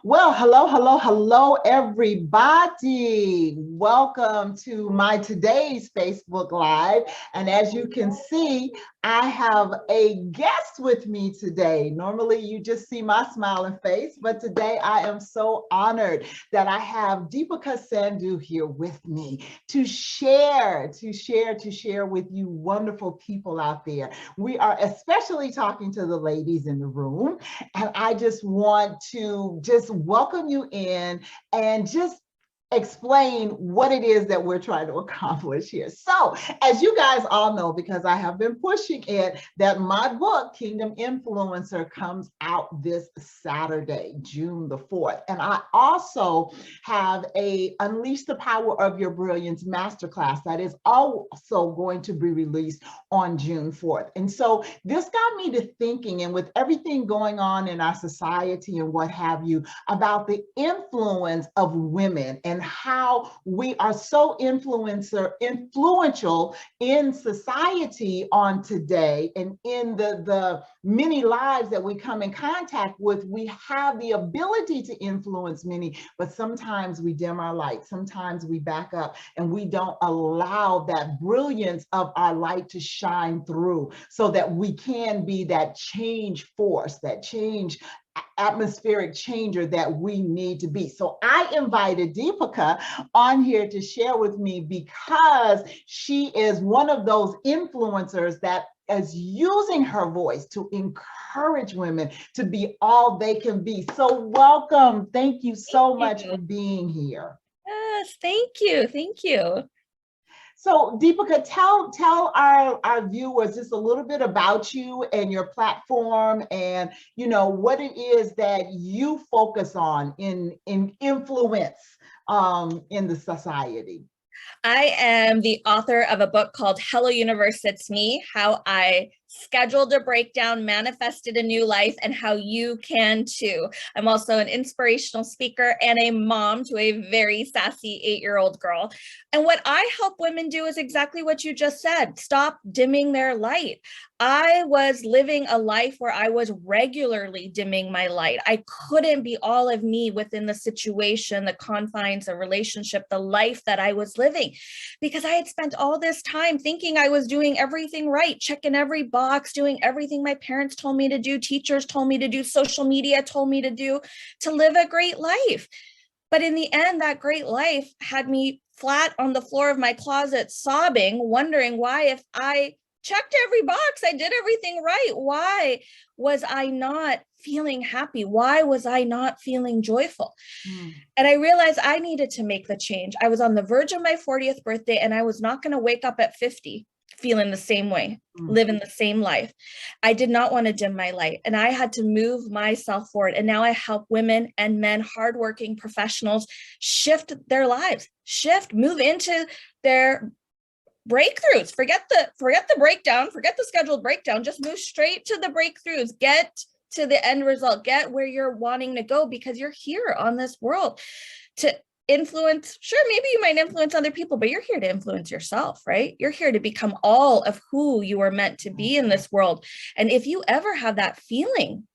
Well, hello, everybody. Welcome to my today's Facebook Live. And as you can see, I have a guest with me today. Normally, you just see my smiling face, but today I am so honored that I have Deepika Sandhu here with me to share with you wonderful people out there. We are especially talking to the ladies in the room, and I just want to welcome you in and just explain what it is that we're trying to accomplish here. So, as you guys all know, because I have been pushing it, that my book, Kingdom Influencer, comes out this Saturday, June the 4th. And I also have a Unleash the Power of Your Brilliance masterclass that is also going to be released on June 4th. And so this got me to thinking, and with everything going on in our society and what have you, about the influence of women and how we are so influential in society on today, and in the many lives that we come in contact with. We have the ability to influence many, but sometimes we dim our light. Sometimes we back up and we don't allow that brilliance of our light to shine through so that we can be that change force, that change atmospheric changer that we need to be. So I invited Deepika on here to share with me, because she is one of those influencers that is using her voice to encourage women to be all they can be. So welcome. Thank you so much for being here. Yes, thank you. Thank you. So Deepika, tell our viewers just a little bit about you and your platform, and what it is that you focus on in influence in the society. I am the author of a book called Hello Universe, It's Me: How I Scheduled a Breakdown, Manifested a New Life, and How You Can Too. I'm also an inspirational speaker and a mom to a very sassy 8-year-old girl. And what I help women do is exactly what you just said: stop dimming their light. I was living a life where I was regularly dimming my light. I couldn't be all of me within the situation, the confines, the relationship, the life that I was living, because I had spent all this time thinking I was doing everything right, checking every box, doing everything my parents told me to do, teachers told me to do, social media told me to do, to live a great life. But in the end, that great life had me flat on the floor of my closet, sobbing, wondering why, if I checked every box, I did everything right, why was I not feeling happy? Why was I not feeling joyful? And I realized I needed to make the change. I was on the verge of my 40th birthday, and I was not going to wake up at 50 feeling the same way, living the same life. I did not want to dim my light, and I had to move myself forward. And now I help women and men, hardworking professionals, shift their lives, move into their breakthroughs. Forget the breakdown, forget the scheduled breakdown, just move straight to the breakthroughs, get to the end result, get where you're wanting to go, because you're here on this world to influence. Sure, maybe you might influence other people, but you're here to influence yourself, right? You're here to become all of who you are meant to be in this world. And if you ever have that feeling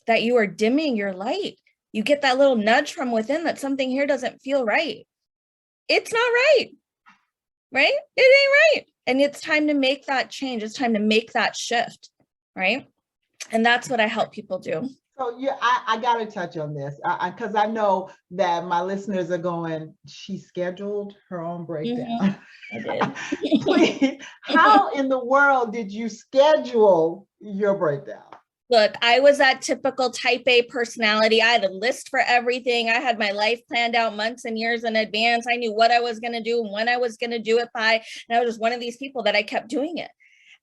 that you are dimming your light, you get that little nudge from within that something here doesn't feel right. It's not right. Right? It ain't right. And it's time to make that change. It's time to make that shift, right? And that's what I help people do. So yeah, I got to touch on this, because I know that my listeners are going, she scheduled her own breakdown. I did. Please, how in the world did you schedule your breakdown? Look, I was that typical type A personality. I had a list for everything. I had my life planned out months and years in advance. I knew what I was going to do and when I was going to do it by. And I was just one of these people that I kept doing it.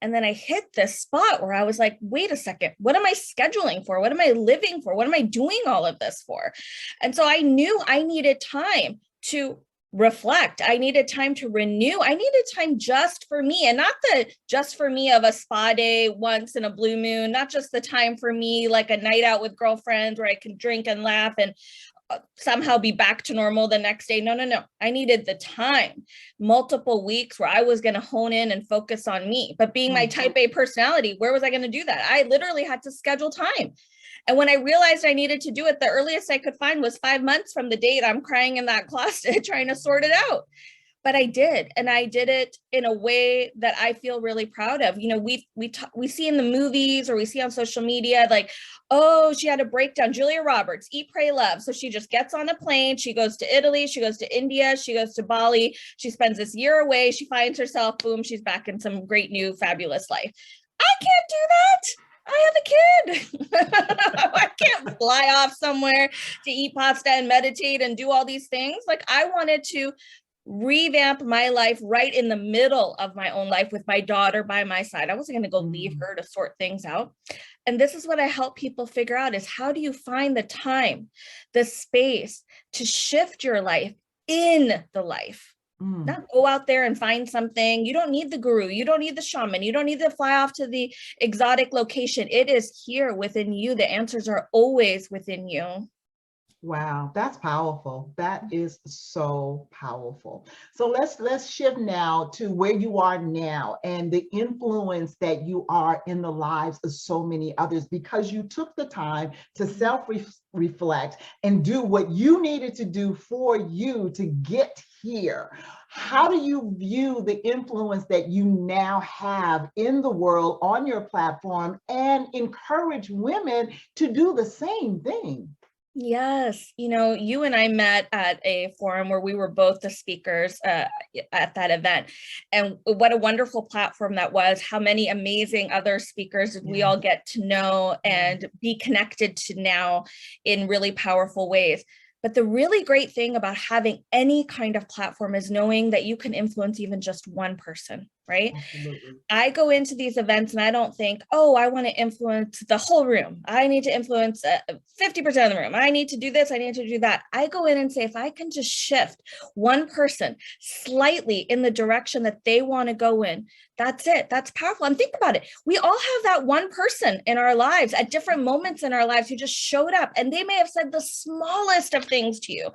And then I hit this spot where I was like, wait a second, what am I scheduling for? What am I living for? What am I doing all of this for? And so I knew I needed time to reflect. I needed time to renew. I needed time just for me, and not the just for me of a spa day once in a blue moon, not just the time for me like a night out with girlfriends where I can drink and laugh and somehow be back to normal the next day. No. I needed the time, multiple weeks where I was going to hone in and focus on me. But being my type A personality, where was I going to do that? I literally had to schedule time. And when I realized I needed to do it, the earliest I could find was 5 months from the date I'm crying in that closet trying to sort it out. But I did, and I did it in a way that I feel really proud of. You know, we see in the movies or we see on social media, like, oh, she had a breakdown. Julia Roberts, Eat, Pray, Love. So she just gets on a plane. She goes to Italy. She goes to India. She goes to Bali. She spends this year away. She finds herself, boom, she's back in some great new fabulous life. I can't do that. I have a kid. I can't fly off somewhere to eat pasta and meditate and do all these things. Like, I wanted to revamp my life right in the middle of my own life with my daughter by my side. I wasn't going to go leave her to sort things out. And this is what I help people figure out is, how do you find the time, the space to shift your life in the life? Not go out there and find something. You don't need the guru. You don't need the shaman. You don't need to fly off to the exotic location. It is here within you. The answers are always within you. Wow, that's powerful. That is so powerful. So let's shift now to where you are now and the influence that you are in the lives of so many others, because you took the time to self-reflect and do what you needed to do for you to get here. How do you view the influence that you now have in the world on your platform and encourage women to do the same thing? Yes, you know, you and I met at a forum where we were both the speakers at that event. And what a wonderful platform that was. How many amazing other speakers did we all get to know and be connected to now in really powerful ways. But the really great thing about having any kind of platform is knowing that you can influence even just one person, right? Absolutely. I go into these events and I don't think, oh, I want to influence the whole room. I need to influence 50% of the room. I need to do this. I need to do that. I go in and say, if I can just shift one person slightly in the direction that they want to go in, that's it. That's powerful. And think about it. We all have that one person in our lives at different moments in our lives who just showed up, and they may have said the smallest of things to you.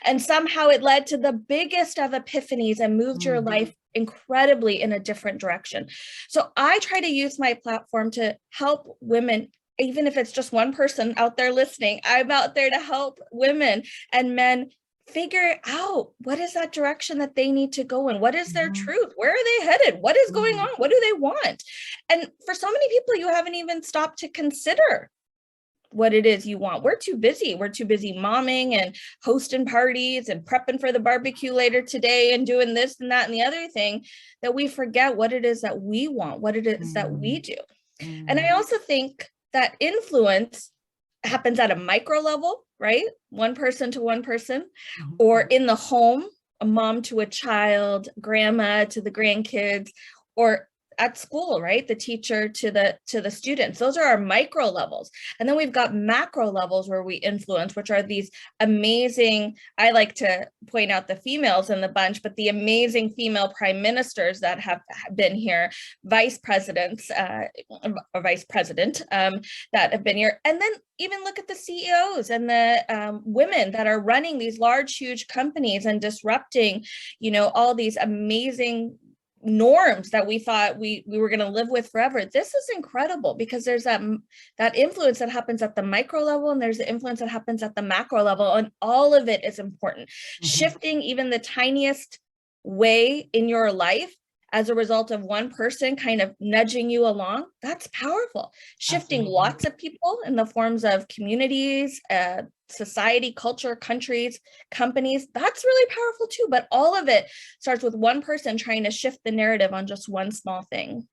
And somehow it led to the biggest of epiphanies and moved your life incredibly in a different direction. So I try to use my platform to help women. Even if it's just one person out there listening, I'm out there to help women and men figure out what is that direction that they need to go in. What is their truth? Where are they headed? What is going on? What do they want? And for so many people, you haven't even stopped to consider what it is you want. We're too busy. We're too busy momming and hosting parties and prepping for the barbecue later today and doing this and that and the other thing, that we forget what it is that we want, what it is that we do. And I also think that influence happens at a micro level, right? One person to one person, or in the home, a mom to a child, grandma to the grandkids, or at school, right? The teacher to the students. Those are our micro levels. And then we've got macro levels where we influence, which are these amazing, I like to point out the females in the bunch, but the amazing female prime ministers that have been here, vice presidents, or vice president that have been here. And then even look at the CEOs and the women that are running these large, huge companies and disrupting, you know, all these amazing norms that we thought we were going to live with forever. This is incredible, because there's that influence that happens at the micro level, and there's the influence that happens at the macro level, and all of it is important. Shifting even the tiniest way in your life as a result of one person kind of nudging you along, that's powerful. Shifting lots of people in the forms of communities, society, culture, countries, companies, that's really powerful too. But all of it starts with one person trying to shift the narrative on just one small thing.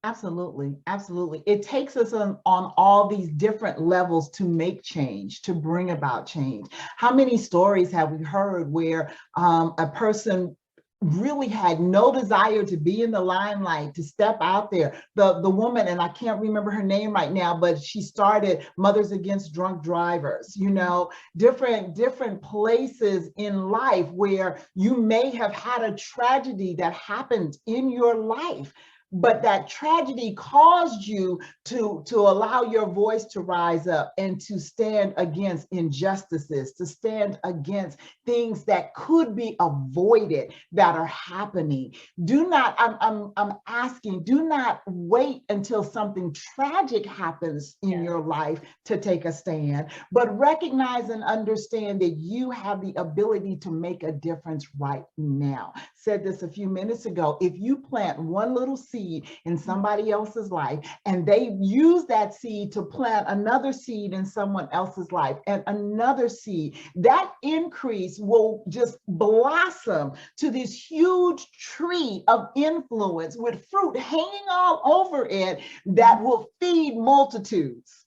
Absolutely. Absolutely. It takes us on all these different levels to make change, to bring about change. How many stories have we heard where a person really had no desire to be in the limelight, to step out there? The woman, and I can't remember her name right now, but she started Mothers Against Drunk Drivers, you know, different places in life where you may have had a tragedy that happened in your life, but that tragedy caused you to allow your voice to rise up and to stand against injustices, to stand against things that could be avoided that are happening. Do not, I'm asking, do not wait until something tragic happens in your life to take a stand, but recognize and understand that you have the ability to make a difference right now. Said this a few minutes ago. If you plant one little seed in somebody else's life and they use that seed to plant another seed in someone else's life and another seed, that increase will just blossom to this huge tree of influence with fruit hanging all over it that will feed multitudes.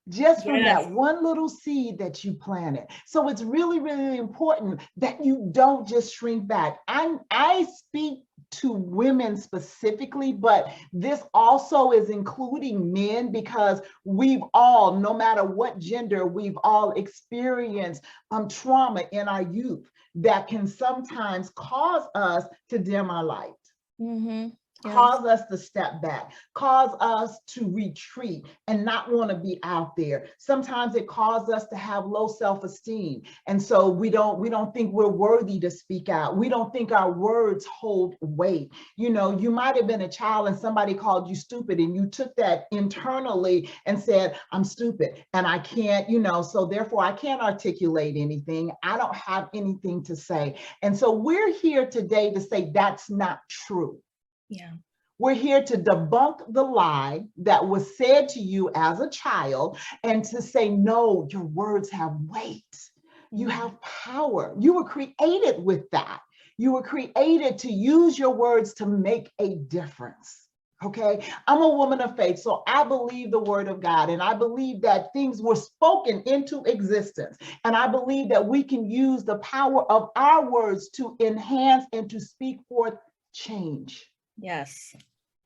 Just from that one little seed that you planted. So it's really, really important that you don't just shrink back. I speak to women specifically, but this also is including men, because we've all, no matter what gender, we've all experienced trauma in our youth that can sometimes cause us to dim our light. Cause us to step back, cause us to retreat and not want to be out there. Sometimes it causes us to have low self-esteem. And so we don't think we're worthy to speak out. We don't think our words hold weight. You know, you might have been a child and somebody called you stupid and you took that internally and said, I'm stupid and I can't, you know, so therefore I can't articulate anything. I don't have anything to say. And so we're here today to say that's not true. Yeah. We're here to debunk the lie that was said to you as a child and to say, no, your words have weight. You have power. You were created with that. You were created to use your words to make a difference. Okay, I'm a woman of faith, so I believe the word of God, and I believe that things were spoken into existence. And I believe that we can use the power of our words to enhance and to speak forth change. Yes.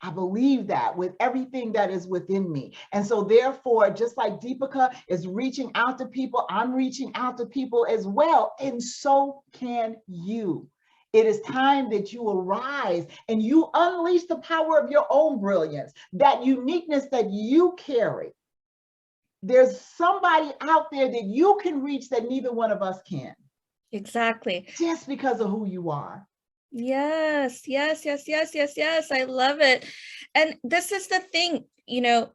I believe that with everything that is within me. And so therefore, just like Deepika is reaching out to people, I'm reaching out to people as well. And so can you. It is time that you arise and you unleash the power of your own brilliance, that uniqueness that you carry. There's somebody out there that you can reach that neither one of us can. Exactly. Just because of who you are. Yes. I love it. And this is the thing, you know,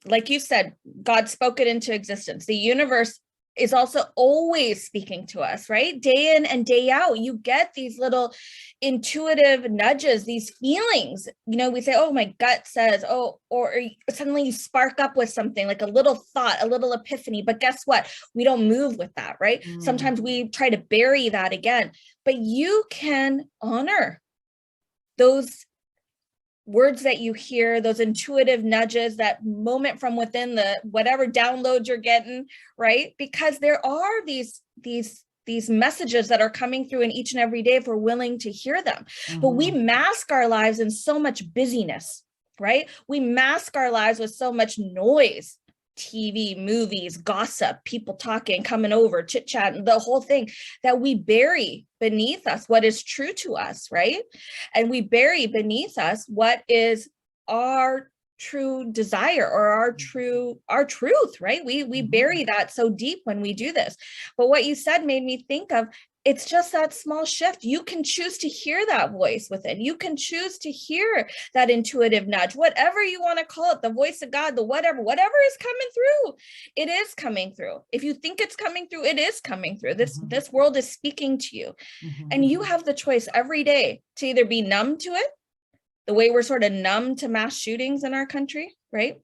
like you said, God spoke it into existence. The universe is also always speaking to us, right? Day in and day out, you get these little intuitive nudges, these feelings. You know, we say, oh, my gut says, oh, or suddenly you spark up with something like a little thought, a little epiphany. But guess what? We don't move with that, right? Sometimes we try to bury that again, but you can honor those words that you hear, those intuitive nudges, that moment from within, the whatever download you're getting, right? Because there are these messages that are coming through in each and every day if we're willing to hear them. But we mask our lives in so much busyness, right? We mask our lives with so much noise. TV, movies, gossip, people talking, coming over, chit chat, the whole thing, that we bury beneath us what is true to us, right? And we bury beneath us what is our true desire or our truth, right? We bury that so deep when we do this. But what you said made me think of, it's just that small shift. You can choose to hear that voice within. You can choose to hear that intuitive nudge, whatever you want to call it, the voice of God, the whatever is coming through. It is coming through. If you think it's coming through, it is coming through. This world is speaking to you. And you have the choice every day to either be numb to it, the way we're sort of numb to mass shootings in our country, right?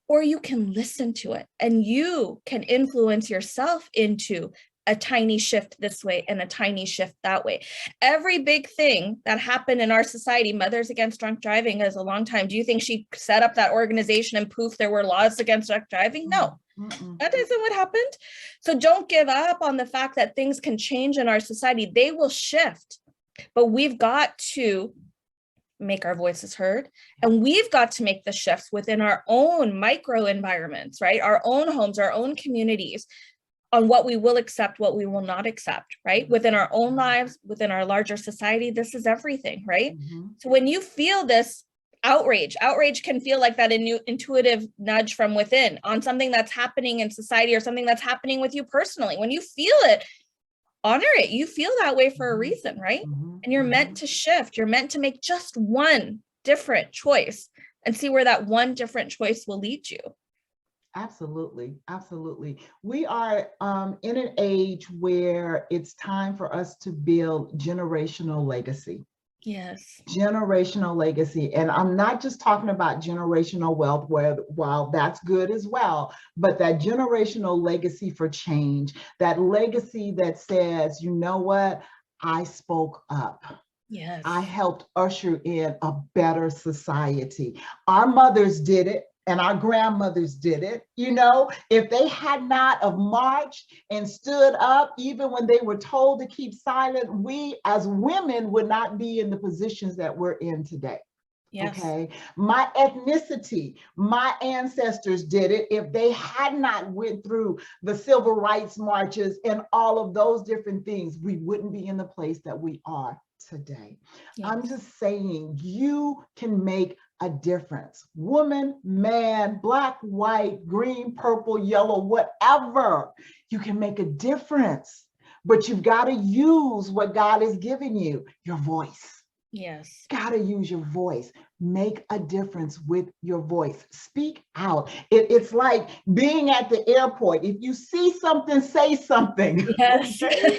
Or you can listen to it and you can influence yourself into a tiny shift this way and a tiny shift that way. Every big thing that happened in our society, Mothers Against Drunk Driving, is a long time. Do you think she set up that organization and poof, there were laws against drunk driving? No, that isn't what happened. So don't give up on the fact that things can change in our society. They will shift, but we've got to make our voices heard, and we've got to make the shifts within our own micro environments, right? Our own homes, our own communities, on what we will accept, what we will not accept, right? Within our own lives, within our larger society, this is everything, right? So when you feel this outrage. Outrage can feel like that intuitive nudge from within on something that's happening in society or something that's happening with you personally. When you feel it, honor it. You feel that way for a reason, right? And you're meant to shift. You're meant to make just one different choice and see where that one different choice will lead you. Absolutely. Absolutely. We are in an age where it's time for us to build generational legacy. Yes. Generational legacy. And I'm not just talking about generational wealth, where while that's good as well, but that generational legacy for change, that legacy that says, you know what, I spoke up. Yes. I helped usher in a better society. Our mothers did it. And our grandmothers did it. You know, if they had not have marched and stood up, even when they were told to keep silent, we as women would not be in the positions that we're in today. Yes. Okay. My ethnicity, my ancestors did it. If they had not went through the civil rights marches and all of those different things, we wouldn't be in the place that we are today. Yes. I'm just saying, you can make a difference. Woman, man, black, white, green, purple, yellow, whatever, you can make a difference. But you've got to use what God has given you, your voice. Yes. Gotta use your voice. Make a difference with your voice. Speak out. It's like being at the airport. If you see something, say something. Yes. Okay?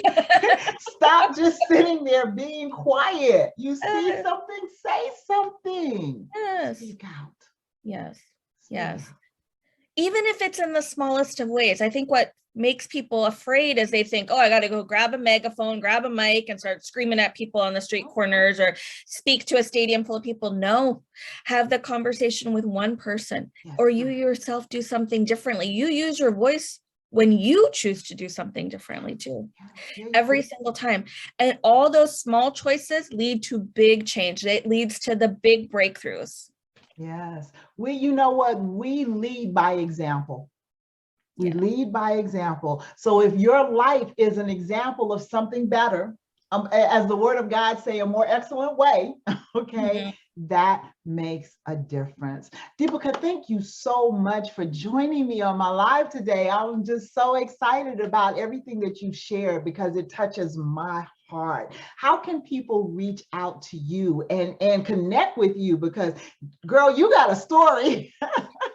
Stop just sitting there being quiet. You see something, say something. Yes. Speak out. Yes. Speak Yes. out. Even if it's in the smallest of ways. I think what makes people afraid is they think, oh, I got to go grab a megaphone, grab a mic and start screaming at people on the street corners or speak to a stadium full of people. No, have the conversation with one person. Yes. Or you yourself do something differently. You use your voice when you choose to do something differently too. Yeah, every single time. And all those small choices lead to big change. It leads to the big breakthroughs. Yes. You know what? We lead by example. We lead by example. So if your life is an example of something better, as the word of God say, a more excellent way, okay, that makes a difference. Deepika, thank you so much for joining me on my live today. I'm just so excited about everything that you've shared because it touches my heart. How can people reach out to you and connect with you? Because girl, you got a story.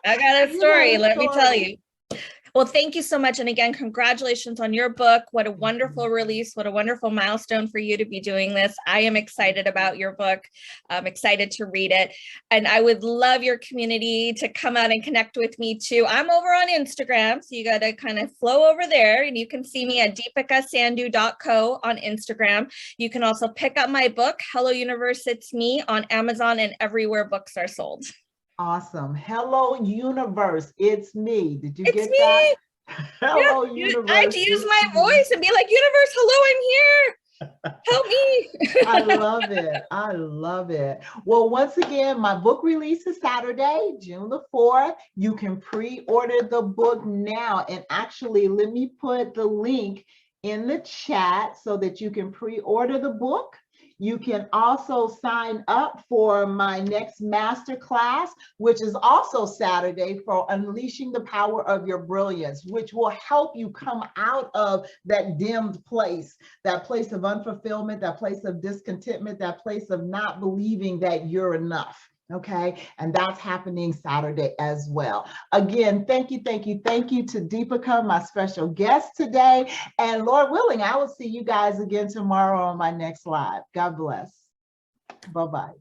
I got a story. Let me tell you. Well, thank you so much. And again, congratulations on your book. What a wonderful release. What a wonderful milestone for you to be doing this. I am excited about your book. I'm excited to read it. And I would love your community to come out and connect with me too. I'm over on Instagram. So you got to kind of flow over there and you can see me at deepikasandhu.co on Instagram. You can also pick up my book, Hello Universe, It's Me, on Amazon and everywhere books are sold. Awesome. Hello, universe. It's me. Did you get me. That? Hello, universe. I had to use my voice and be like, universe, hello, I'm here. Help me. I love it. I love it. Well, once again, my book release is Saturday, June the 4th. You can pre-order the book now. And actually, let me put the link in the chat so that you can pre-order the book. You can also sign up for my next masterclass, which is also Saturday, for Unleashing the Power of Your Brilliance, which will help you come out of that dimmed place, that place of unfulfillment, that place of discontentment, that place of not believing that you're enough. Okay, and that's happening Saturday as well. Again, thank you to Deepika, my special guest today. And Lord willing, I will see you guys again tomorrow on my next live. God bless. Bye-bye.